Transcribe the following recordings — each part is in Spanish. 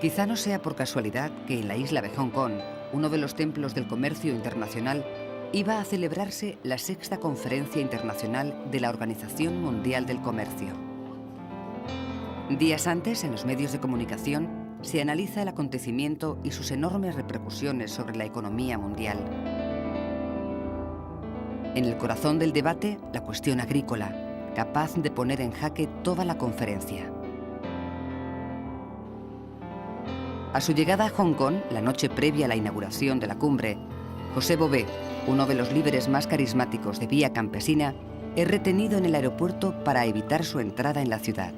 Quizá no sea por casualidad que en la isla de Hong Kong, uno de los templos del comercio internacional, iba a celebrarse la 6ª Conferencia Internacional de la Organización Mundial del Comercio. Días antes, en los medios de comunicación, se analiza el acontecimiento y sus enormes repercusiones sobre la economía mundial. En el corazón del debate, la cuestión agrícola, capaz de poner en jaque toda la conferencia. A su llegada a Hong Kong, la noche previa a la inauguración de la cumbre, José Bové, uno de los líderes más carismáticos de Vía Campesina, es retenido en el aeropuerto para evitar su entrada en la ciudad.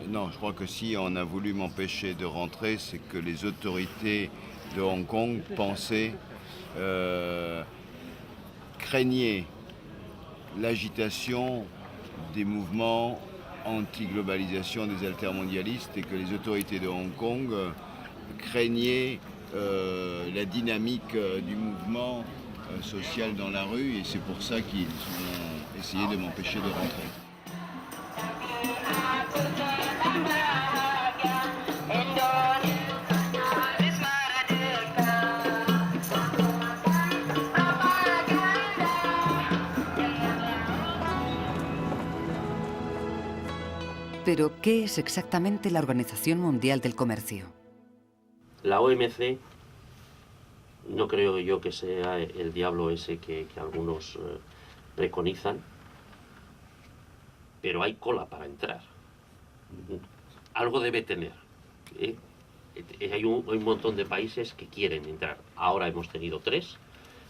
Non, je crois que si on a voulu m'empêcher de rentrer, c'est que les autorités de Hong Kong pensaient, craignaient l'agitation des mouvements anti-globalisation des altermondialistes et que les autorités de Hong Kong craignaient la dynamique du mouvement social dans la rue, et c'est pour ça qu'ils ont essayé de m'empêcher de rentrer. Pero, ¿qué es exactamente la Organización Mundial del Comercio? La OMC no creo yo que sea el diablo ese que algunos preconizan, pero hay cola para entrar. Algo debe tener. Hay un montón de países que quieren entrar. Ahora hemos tenido 3,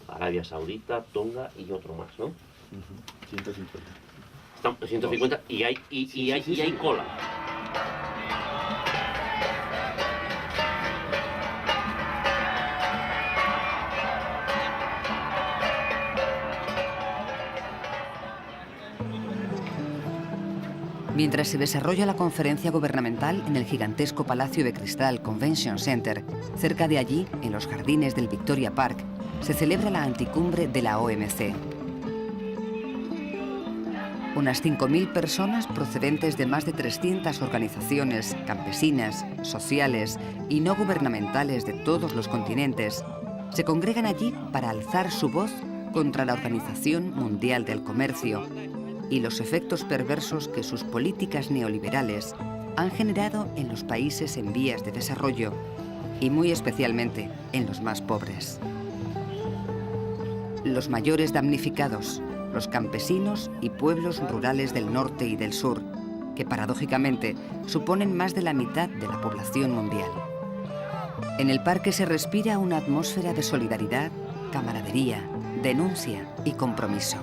Arabia Saudita, Tonga y otro más, ¿no? 150. 150 y hay cola. Mientras se desarrolla la conferencia gubernamental en el gigantesco Palacio de Cristal Convention Center, cerca de allí, en los jardines del Victoria Park, se celebra la anticumbre de la OMC. Unas 5.000 personas procedentes de más de 300 organizaciones campesinas, sociales y no gubernamentales de todos los continentes se congregan allí para alzar su voz contra la Organización Mundial del Comercio y los efectos perversos que sus políticas neoliberales han generado en los países en vías de desarrollo y muy especialmente en los más pobres. Los mayores damnificados, los campesinos y pueblos rurales del norte y del sur, que paradójicamente suponen más de la mitad de la población mundial. En el parque se respira una atmósfera de solidaridad, camaradería, denuncia y compromiso.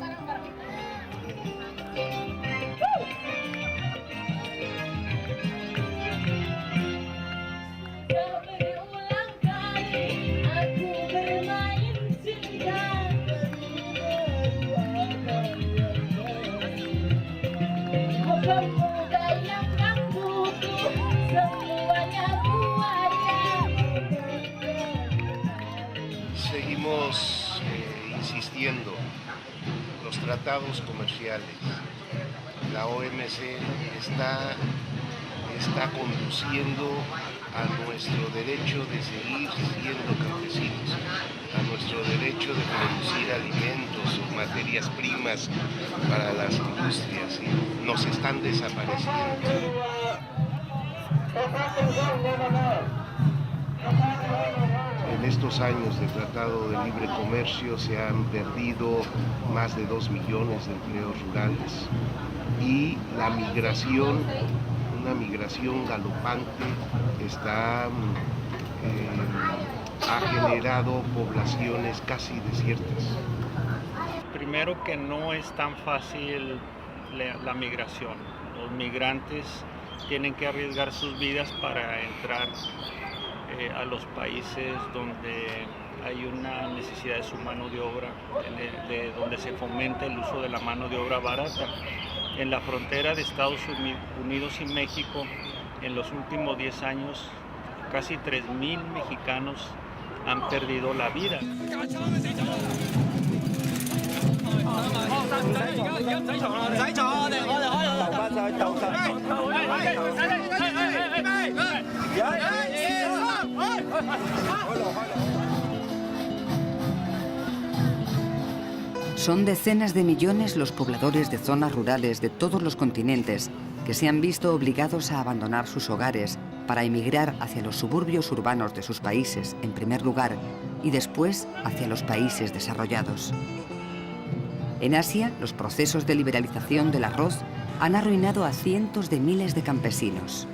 Seguimos insistiendo, los tratados comerciales, la OMC está conduciendo a nuestro derecho de seguir siendo campesinos, a nuestro derecho de producir alimentos o materias primas para las industrias, y nos están desapareciendo. En estos años de Tratado de Libre Comercio se han perdido más de 2 millones de empleos rurales y la migración, una migración galopante, ha generado poblaciones casi desiertas. Primero que no es tan fácil la migración. Los migrantes tienen que arriesgar sus vidas para entrar a los países donde hay una necesidad de su mano de obra, donde se fomenta el uso de la mano de obra barata. En la frontera de Estados Unidos y México, en los últimos 10 años, casi 3,000 mexicanos han perdido la vida. Son decenas de millones los pobladores de zonas rurales de todos los continentes que se han visto obligados a abandonar sus hogares para emigrar hacia los suburbios urbanos de sus países, en primer lugar, y después hacia los países desarrollados. En Asia, los procesos de liberalización del arroz han arruinado a cientos de miles de campesinos.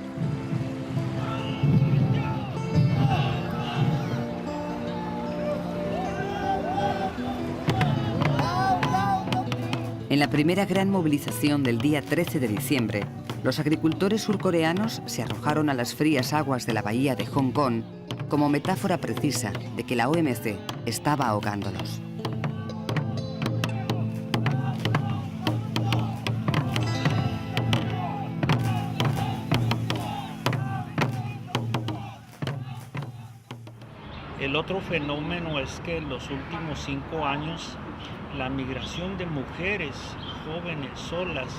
En la primera gran movilización del día 13 de diciembre, los agricultores surcoreanos se arrojaron a las frías aguas de la bahía de Hong Kong como metáfora precisa de que la OMC estaba ahogándolos. El otro fenómeno es que en los últimos 5 años la migración de mujeres jóvenes solas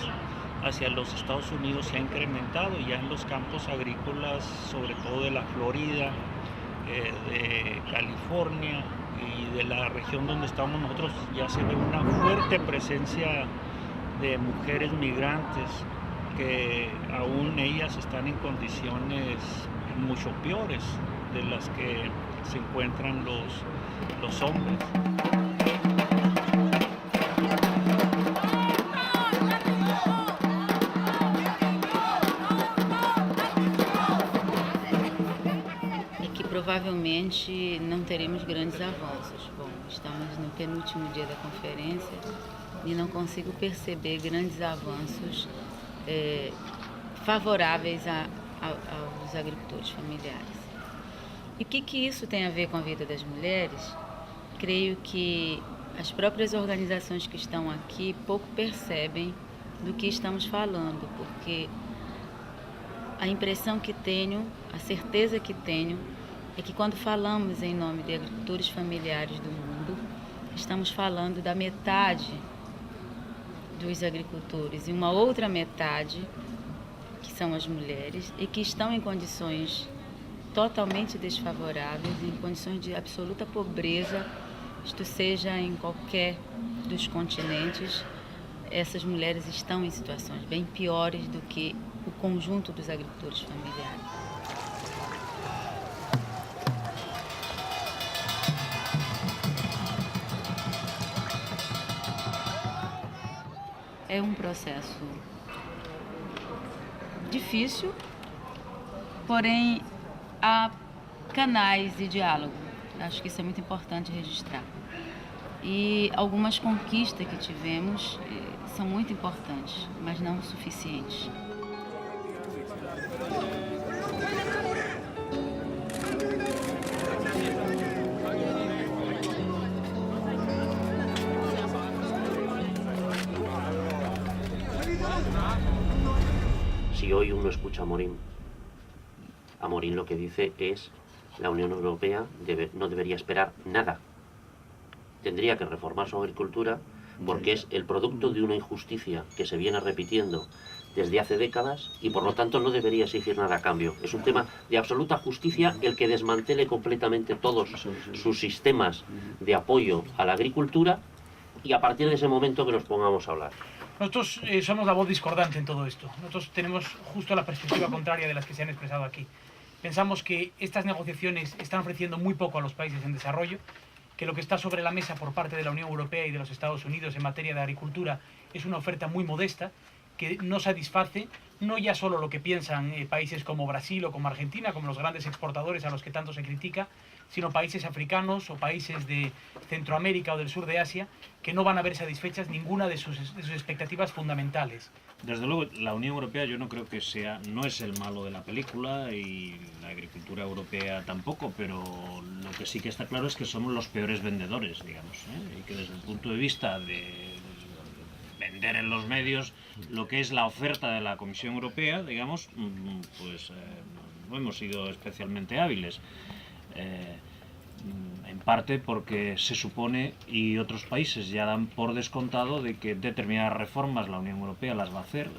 hacia los Estados Unidos se ha incrementado ya en los campos agrícolas, sobre todo de la Florida, de California y de la región donde estamos nosotros. Ya se ve una fuerte presencia de mujeres migrantes que aún ellas están en condiciones mucho peores de las que se encuentran los hombres. Provavelmente não teremos grandes avanços. Bom, estamos no penúltimo dia da conferência e não consigo perceber grandes avanços favoráveis aos agricultores familiares. E o que isso tem a ver com a vida das mulheres? Creio que as próprias organizações que estão aqui pouco percebem do que estamos falando, porque a impressão que tenho, a certeza que tenho, é que quando falamos em nome de agricultores familiares do mundo, estamos falando da metade dos agricultores e uma outra metade, que são as mulheres, e que estão em condições totalmente desfavoráveis, em condições de absoluta pobreza, isto seja em qualquer dos continentes. Essas mulheres estão em situações bem piores do que o conjunto dos agricultores familiares. É um processo difícil, porém há canais de diálogo. Acho que isso é muito importante registrar. E algumas conquistas que tivemos são muito importantes, mas não suficientes. Si hoy uno escucha a Morín lo que dice es la Unión Europea no debería esperar nada. Tendría que reformar su agricultura porque es el producto de una injusticia que se viene repitiendo desde hace décadas y por lo tanto no debería exigir nada a cambio. Es un tema de absoluta justicia el que desmantele completamente todos sus sistemas de apoyo a la agricultura y a partir de ese momento que nos pongamos a hablar. Nosotros somos la voz discordante en todo esto. Nosotros tenemos justo la perspectiva contraria de las que se han expresado aquí. Pensamos que estas negociaciones están ofreciendo muy poco a los países en desarrollo, que lo que está sobre la mesa por parte de la Unión Europea y de los Estados Unidos en materia de agricultura es una oferta muy modesta, que no satisface no ya solo lo que piensan países como Brasil o como Argentina, como los grandes exportadores a los que tanto se critica, sino países africanos o países de Centroamérica o del sur de Asia, que no van a ver satisfechas ninguna de sus expectativas fundamentales. Desde luego, la Unión Europea yo no creo que no es el malo de la película y la agricultura europea tampoco, pero lo que sí que está claro es que somos los peores vendedores, digamos, y que desde el punto de vista de vender en los medios lo que es la oferta de la Comisión Europea, digamos, pues no hemos sido especialmente hábiles. En parte porque se supone, y otros países ya dan por descontado, de que determinadas reformas la Unión Europea las va a hacer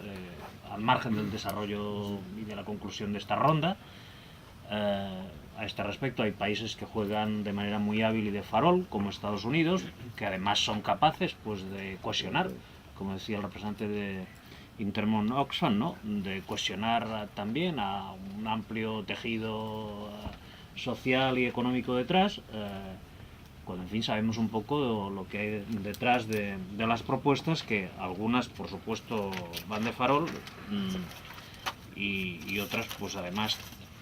al margen del desarrollo y de la conclusión de esta ronda. A este respecto hay países que juegan de manera muy hábil y de farol, como Estados Unidos, que además son capaces pues, de cohesionar, como decía el representante de Intermon Oxfam, ¿no? De cohesionar también a un amplio tejido social y económico detrás, cuando en fin sabemos un poco lo que hay detrás de las propuestas, que algunas por supuesto van de farol y otras pues además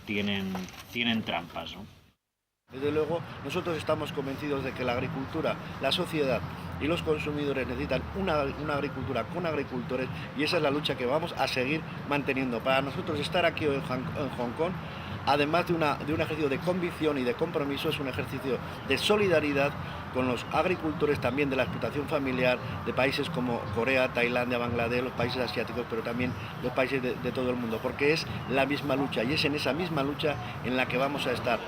tienen trampas, ¿no? Desde luego, nosotros estamos convencidos de que la agricultura, la sociedad y los consumidores necesitan una agricultura con agricultores, y esa es la lucha que vamos a seguir manteniendo. Para nosotros estar aquí en Hong Kong, además de un ejercicio de convicción y de compromiso, es un ejercicio de solidaridad con los agricultores también de la explotación familiar de países como Corea, Tailandia, Bangladesh, los países asiáticos, pero también los países de todo el mundo, porque es la misma lucha, y es en esa misma lucha en la que vamos a estar.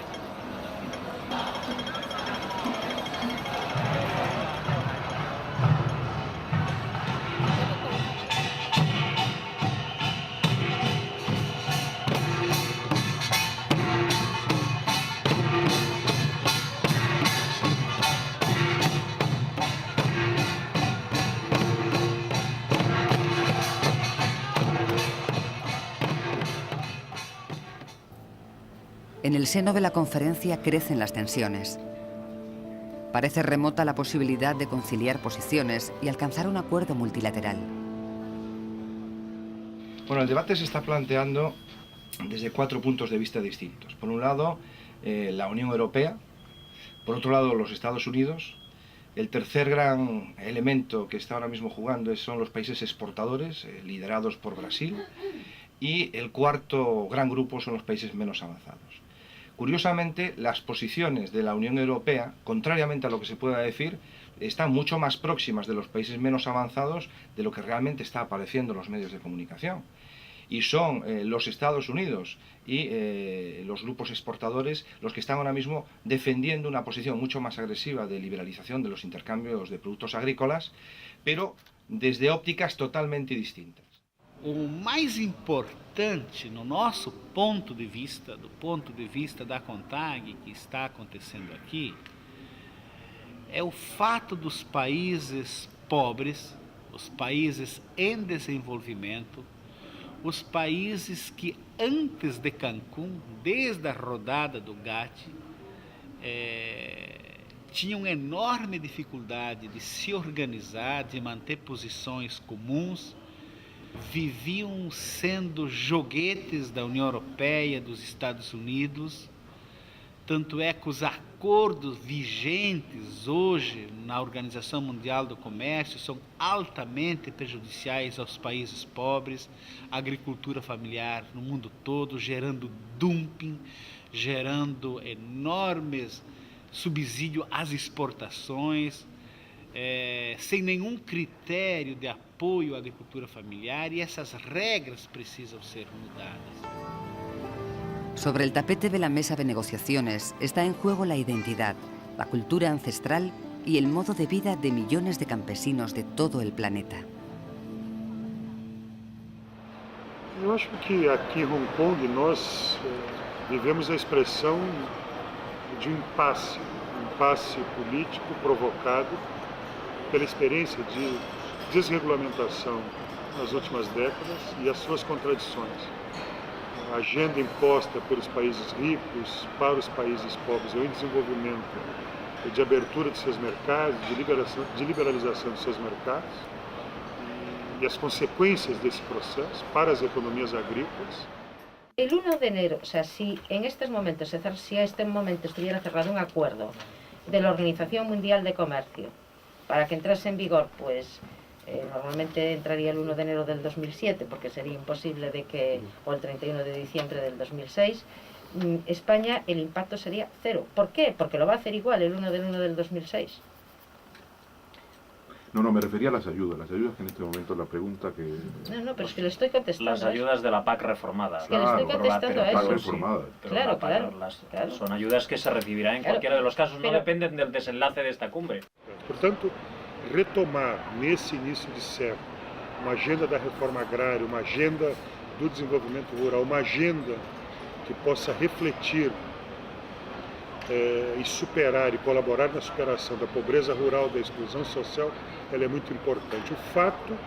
En el seno de la conferencia crecen las tensiones. Parece remota la posibilidad de conciliar posiciones y alcanzar un acuerdo multilateral. Bueno, el debate se está planteando desde 4 puntos de vista distintos. Por un lado, la Unión Europea, por otro lado, los Estados Unidos. El tercer gran elemento que está ahora mismo jugando son los países exportadores, liderados por Brasil, y el cuarto gran grupo son los países menos avanzados. Curiosamente, las posiciones de la Unión Europea, contrariamente a lo que se pueda decir, están mucho más próximas de los países menos avanzados de lo que realmente está apareciendo en los medios de comunicación. Y son los Estados Unidos y los grupos exportadores los que están ahora mismo defendiendo una posición mucho más agresiva de liberalización de los intercambios de productos agrícolas, pero desde ópticas totalmente distintas. O mais importante, no nosso ponto de vista, do ponto de vista da CONTAG, que está acontecendo aqui, é o fato dos países pobres, os países em desenvolvimento, os países que antes de Cancún, desde a rodada do GATT, tinham enorme dificuldade de se organizar, de manter posições comuns, viviam sendo joguetes da União Europeia, dos Estados Unidos. Tanto é que os acordos vigentes hoje na Organização Mundial do Comércio são altamente prejudiciais aos países pobres, à agricultura familiar no mundo todo, gerando dumping, gerando enormes subsídios às exportações, sem nenhum critério de apoio à agricultura familiar, e essas regras precisam ser mudadas. Sobre el tapete de la mesa de negociaciones está en juego la identidad, la cultura ancestral y el modo de vida de millones de campesinos de todo el planeta. Eu acho que aqui em Hong Kong nós vivemos a expressão de um impasse político provocado pela experiência de desregulamentação nas últimas décadas e as suas contradições. A agenda imposta pelos países ricos para os países pobres ou em desenvolvimento, de abertura de seus mercados, de liberalização de seus mercados, e as consequências desse processo para as economias agrícolas. El 1 de enero, o sea, si en estos momentos, si a este momento estuviera cerrado un acuerdo de la Organización Mundial de Comercio para que entrase en vigor, pues normalmente entraría el 1 de enero del 2007, porque sería imposible de que, o el 31 de diciembre del 2006, España el impacto sería cero. ¿Por qué? Porque lo va a hacer igual el 1 del 2006. No, me refería a las ayudas que en este momento la pregunta que... No, pero es que le estoy contestando. Las ayudas de la PAC reformada. Es que le estoy contestando a eso. Reformada. Sí, Claro. Son ayudas que se recibirán en cualquiera de los casos, no dependen del desenlace de esta cumbre. Portanto, retomar nesse início de século uma agenda da reforma agrária, uma agenda do desenvolvimento rural, uma agenda que possa refletir e superar e colaborar na superação da pobreza rural, da exclusão social, ela é muito importante. O fato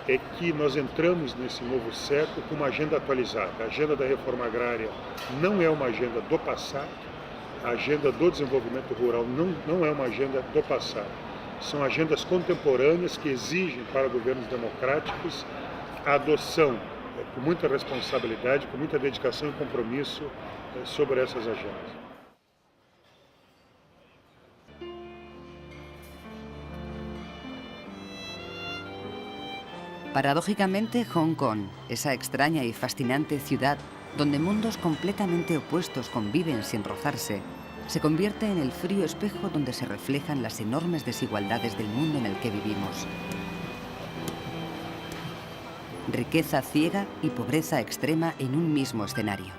é que nós entramos nesse novo século com uma agenda atualizada. A agenda da reforma agrária não é uma agenda do passado, a agenda do desenvolvimento rural não é uma agenda do passado. São agendas contemporâneas que exigem para governos democráticos a adoção com muita responsabilidade, com muita dedicação e compromisso sobre essas agendas. Paradójicamente, Hong Kong, esa extraña y fascinante ciudad donde mundos completamente opuestos conviven sin rozarse, se convierte en el frío espejo donde se reflejan las enormes desigualdades del mundo en el que vivimos. Riqueza ciega y pobreza extrema en un mismo escenario.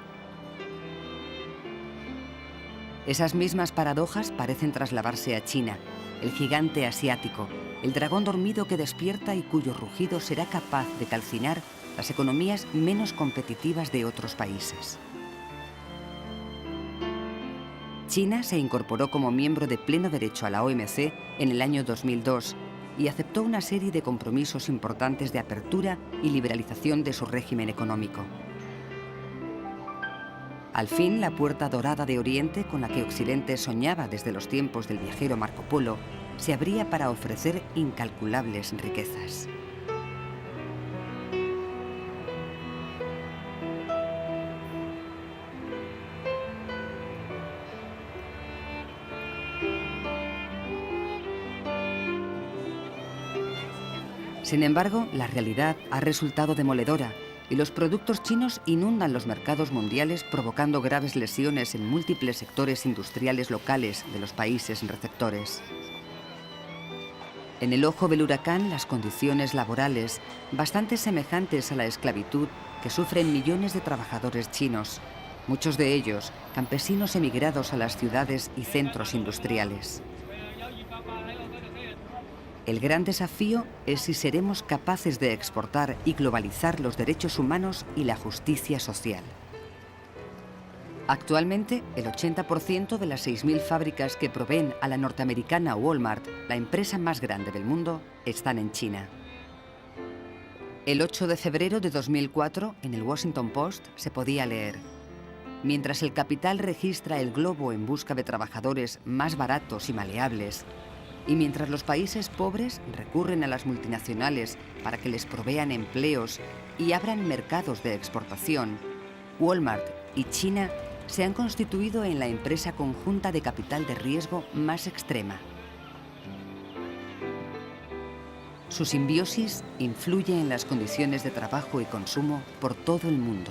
Esas mismas paradojas parecen trasladarse a China, el gigante asiático, el dragón dormido que despierta y cuyo rugido será capaz de calcinar las economías menos competitivas de otros países. China se incorporó como miembro de pleno derecho a la OMC en el año 2002 y aceptó una serie de compromisos importantes de apertura y liberalización de su régimen económico. Al fin, la puerta dorada de Oriente, con la que Occidente soñaba desde los tiempos del viajero Marco Polo, se abría para ofrecer incalculables riquezas. Sin embargo, la realidad ha resultado demoledora y los productos chinos inundan los mercados mundiales, provocando graves lesiones en múltiples sectores industriales locales de los países receptores. En el ojo del huracán, las condiciones laborales, bastante semejantes a la esclavitud que sufren millones de trabajadores chinos, muchos de ellos campesinos emigrados a las ciudades y centros industriales. El gran desafío es si seremos capaces de exportar y globalizar los derechos humanos y la justicia social. Actualmente, el 80% de las 6.000 fábricas que proveen a la norteamericana Walmart, la empresa más grande del mundo, están en China. El 8 de febrero de 2004, en el Washington Post, se podía leer: mientras el capital registra el globo en busca de trabajadores más baratos y maleables, y mientras los países pobres recurren a las multinacionales para que les provean empleos y abran mercados de exportación, Walmart y China se han constituido en la empresa conjunta de capital de riesgo más extrema. Su simbiosis influye en las condiciones de trabajo y consumo por todo el mundo.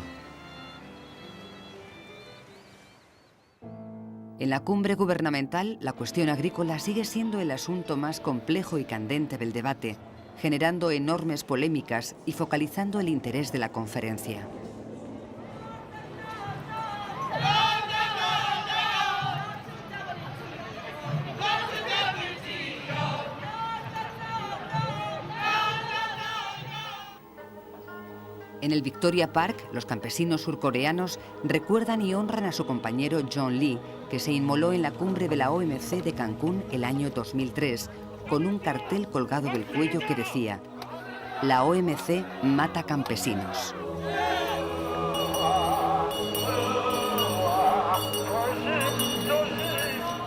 En la cumbre gubernamental, la cuestión agrícola sigue siendo el asunto más complejo y candente del debate, generando enormes polémicas y focalizando el interés de la conferencia. En el Victoria Park, los campesinos surcoreanos recuerdan y honran a su compañero John Lee, que se inmoló en la cumbre de la OMC de Cancún el año 2003, con un cartel colgado del cuello que decía: "La OMC mata campesinos".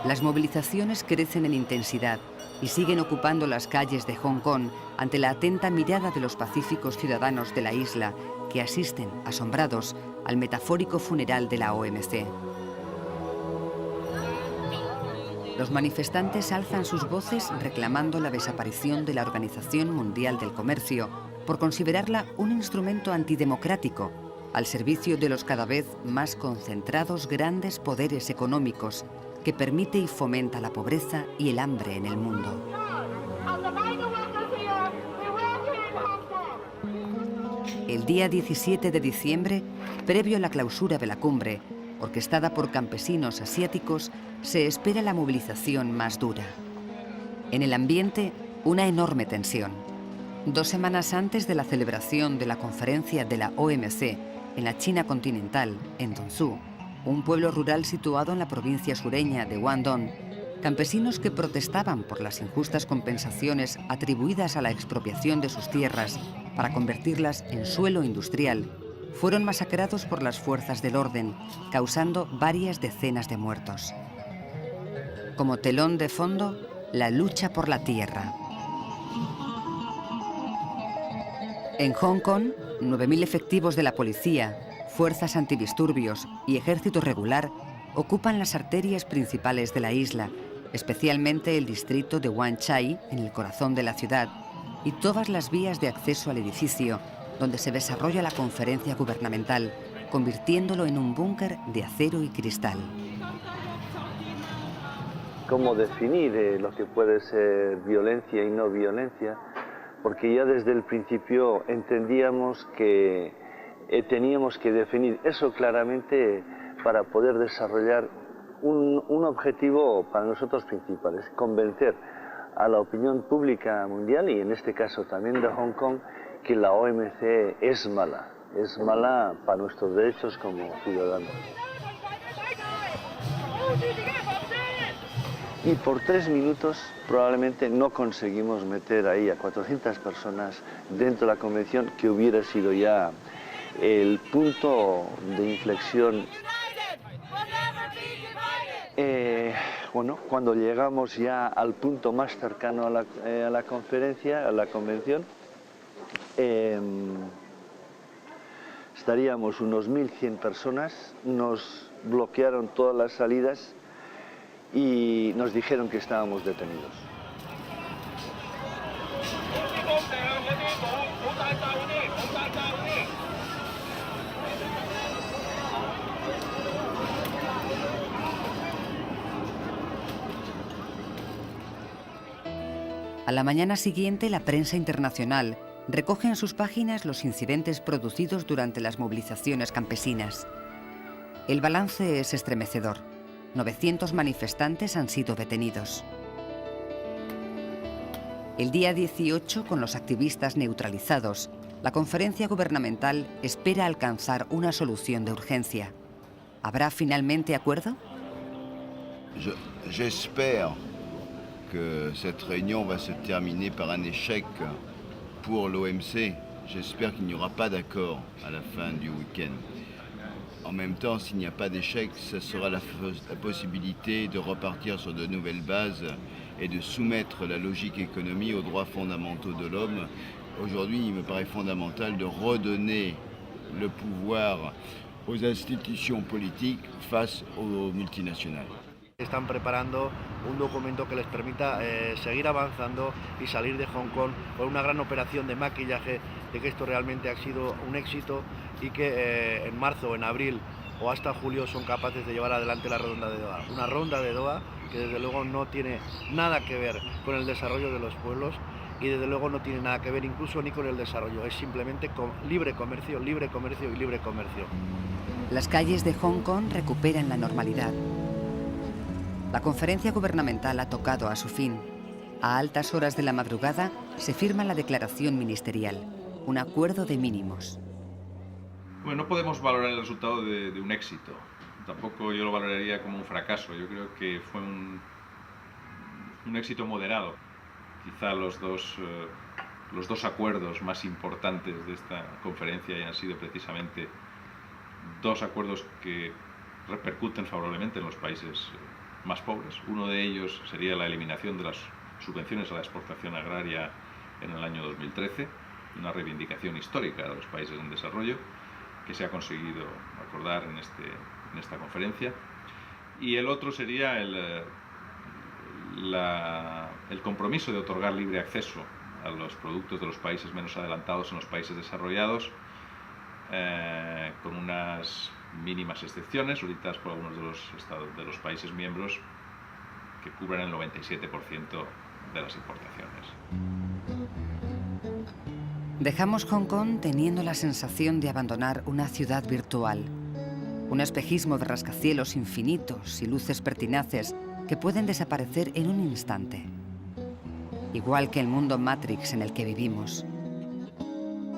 Las movilizaciones crecen en intensidad y siguen ocupando las calles de Hong Kong ante la atenta mirada de los pacíficos ciudadanos de la isla que asisten, asombrados, al metafórico funeral de la OMC. Los manifestantes alzan sus voces reclamando la desaparición de la Organización Mundial del Comercio por considerarla un instrumento antidemocrático al servicio de los cada vez más concentrados grandes poderes económicos que permite y fomenta la pobreza y el hambre en el mundo. El día 17 de diciembre, previo a la clausura de la cumbre, orquestada por campesinos asiáticos, se espera la movilización más dura. En el ambiente, una enorme tensión. 2 semanas antes de la celebración de la conferencia de la OMC en la China continental, en Donsu, un pueblo rural situado en la provincia sureña de Guangdong, campesinos que protestaban por las injustas compensaciones atribuidas a la expropiación de sus tierras para convertirlas en suelo industrial, fueron masacrados por las fuerzas del orden, causando varias decenas de muertos. Como telón de fondo, la lucha por la tierra. En Hong Kong, 9.000 efectivos de la policía, fuerzas antidisturbios y ejército regular ocupan las arterias principales de la isla, especialmente el distrito de Wan Chai, en el corazón de la ciudad, y todas las vías de acceso al edificio donde se desarrolla la conferencia gubernamental, convirtiéndolo en un búnker de acero y cristal. ¿Cómo definir lo que puede ser violencia y no violencia? Porque ya desde el principio entendíamos que teníamos que definir eso claramente para poder desarrollar un objetivo para nosotros principal, es convencer a la opinión pública mundial y en este caso también de Hong Kong que la OMC es mala para nuestros derechos como ciudadanos. Y por 3 minutos probablemente no conseguimos meter ahí a 400 personas dentro de la convención, que hubiera sido ya el punto de inflexión. Bueno, cuando llegamos ya al punto más cercano a la conferencia, a la convención, estaríamos unos 1.100 personas, nos bloquearon todas las salidas y nos dijeron que estábamos detenidos. A la mañana siguiente, la prensa internacional recoge en sus páginas los incidentes producidos durante las movilizaciones campesinas. El balance es estremecedor. 900 manifestantes han sido detenidos. El día 18, con los activistas neutralizados, la conferencia gubernamental espera alcanzar una solución de urgencia. ¿Habrá finalmente acuerdo? J'espère que cette réunion va se terminer par un échec pour l'OMC. J'espère qu'il n'y aura pas d'accord à la fin du week-end. En même temps, s'il n'y a pas d'échec, ce sera la possibilité de repartir sur de nouvelles bases et de soumettre la logique économie aux droits fondamentaux de l'homme. Aujourd'hui, il me paraît fondamental de redonner le pouvoir aux institutions politiques face aux multinationales. Están preparando un documento que les permita seguir avanzando y salir de Hong Kong por una gran operación de maquillaje de que esto realmente ha sido un éxito y que en marzo, en abril o hasta julio son capaces de llevar adelante la ronda de Doha. Una ronda de Doha que desde luego no tiene nada que ver con el desarrollo de los pueblos y desde luego no tiene nada que ver incluso ni con el desarrollo, es simplemente con libre comercio y libre comercio. Las calles de Hong Kong recuperan la normalidad. La conferencia gubernamental ha tocado a su fin. A altas horas de la madrugada se firma la declaración ministerial, un acuerdo de mínimos. Bueno, no podemos valorar el resultado de un éxito. Tampoco yo lo valoraría como un fracaso. Yo creo que fue un éxito moderado. Quizá los dos acuerdos más importantes de esta conferencia hayan sido precisamente 2 acuerdos que repercuten favorablemente en los países más pobres. Uno de ellos sería la eliminación de las subvenciones a la exportación agraria en el año 2013, una reivindicación histórica de los países en desarrollo que se ha conseguido acordar en esta conferencia. Y el otro sería el compromiso de otorgar libre acceso a los productos de los países menos adelantados en los países desarrollados, con unas mínimas excepciones solicitadas por algunos de los países miembros que cubren el 97% de las importaciones. Dejamos Hong Kong teniendo la sensación de abandonar una ciudad virtual, un espejismo de rascacielos infinitos y luces pertinaces que pueden desaparecer en un instante, igual que el mundo Matrix en el que vivimos.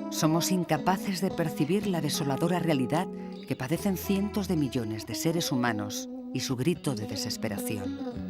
Somos incapaces de percibir la desoladora realidad que padecen cientos de millones de seres humanos y su grito de desesperación.